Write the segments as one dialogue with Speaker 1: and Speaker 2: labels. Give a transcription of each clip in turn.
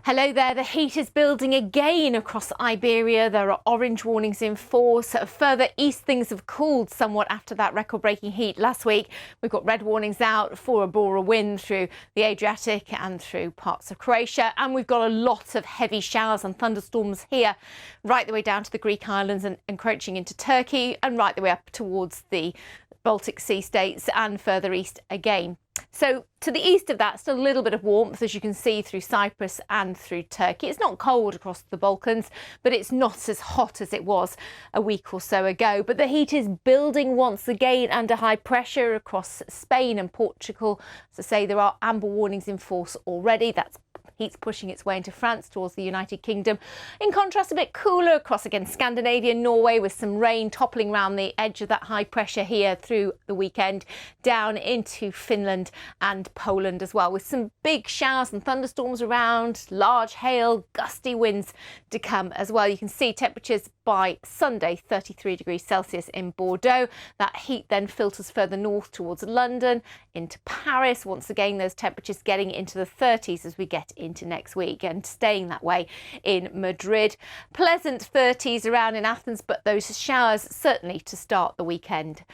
Speaker 1: Hello there. The heat is building again across Iberia. There are orange warnings in force. Further east, things have cooled somewhat after that record-breaking heat last week. We've got red warnings out for a Bora wind through the Adriatic and through parts of Croatia. And we've got a lot of heavy showers and thunderstorms here, right the way down to the Greek islands and encroaching into Turkey, and right the way up towards the Baltic Sea states and further east again. So to the east of that, still a little bit of warmth, as you can see, through Cyprus and through Turkey. It's not cold across the Balkans, but it's not as hot as it was a week or so ago. But the heat is building once again under high pressure across Spain and Portugal. As I say, there are amber warnings in force already. That's heat's pushing its way into France towards the United Kingdom. In contrast, a bit cooler across again Scandinavia, Norway, with some rain toppling around the edge of that high pressure here through the weekend, down into Finland and Poland as well, with some big showers and thunderstorms around, large hail, gusty winds to come as well. You can see temperatures by Sunday, 33 degrees Celsius in Bordeaux. That heat then filters further north towards London, into Paris. Once again, those temperatures getting into the 30s as we get into next week, and staying that way in Madrid. Pleasant 30s around in Athens, but those showers certainly to start the weekend.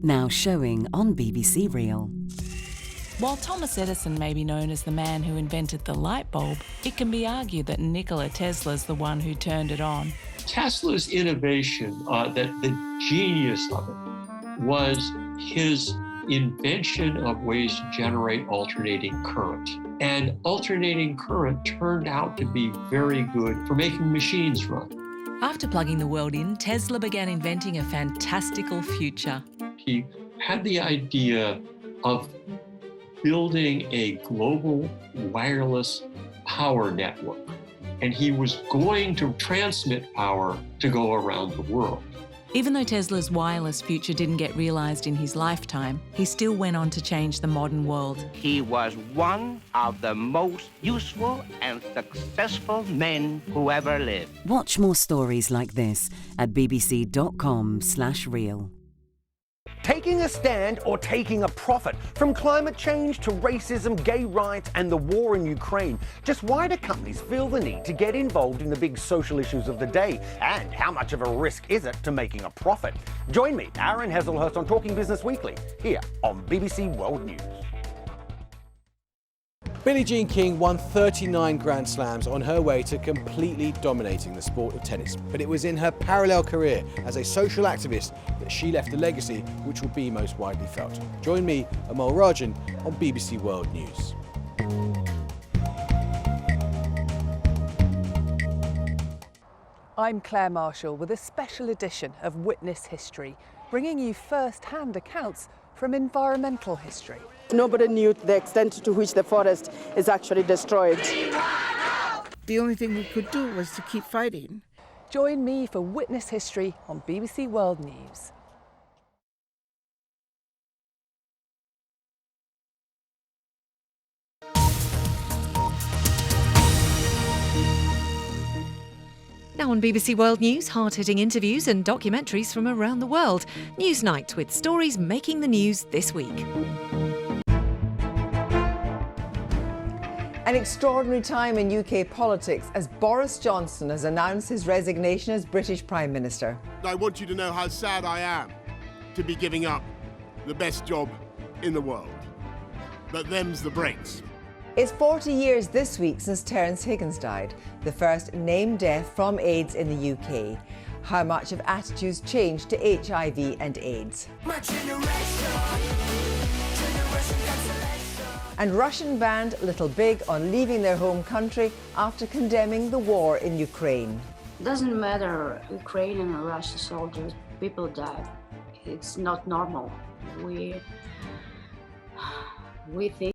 Speaker 2: Now showing on BBC Real.
Speaker 3: While Thomas Edison may be known as the man who invented the light bulb, it can be argued that Nikola Tesla's the one who turned it on.
Speaker 4: Tesla's innovation, the genius of it, was his invention of ways to generate alternating current. And alternating current turned out to be very good for making machines run.
Speaker 3: After plugging the world in, Tesla began inventing a fantastical future.
Speaker 4: He had the idea of building a global wireless power network, and he was going to transmit power to go around the world.
Speaker 3: Even though Tesla's wireless future didn't get realised in his lifetime, he still went on to change the modern world.
Speaker 5: He was one of the most useful and successful men who ever lived.
Speaker 2: Watch more stories like this at bbc.com/real.
Speaker 6: Taking a stand or taking a profit? From climate change to racism, gay rights and the war in Ukraine, just why do companies feel the need to get involved in the big social issues of the day? And how much of a risk is it to making a profit? Join me, Aaron Hazelhurst, on Talking Business Weekly, here on BBC World News.
Speaker 7: Billie Jean King won 39 Grand Slams on her way to completely dominating the sport of tennis. But it was in her parallel career as a social activist that she left a legacy which will be most widely felt. Join me, Amal Rajan, on BBC World News.
Speaker 8: I'm Claire Marshall with a special edition of Witness History, bringing you first-hand accounts from environmental history.
Speaker 9: Nobody knew the extent to which the forest is actually destroyed.
Speaker 10: The only thing we could do was to keep fighting.
Speaker 8: Join me for Witness History on BBC World News.
Speaker 11: Now on BBC World News, hard-hitting interviews and documentaries from around the world. Newsnight with stories making the news this week.
Speaker 12: An extraordinary time in UK politics as Boris Johnson has announced his resignation as British Prime Minister.
Speaker 13: I want you to know how sad I am to be giving up the best job in the world. But them's the breaks.
Speaker 12: It's 40 years this week since Terence Higgins died, the first named death from AIDS in the UK. How much have attitudes changed to HIV and AIDS? And Russian band Little Big on leaving their home country after condemning the war in Ukraine.
Speaker 14: Doesn't matter, Ukrainian or Russian soldiers, people die. It's not normal. We think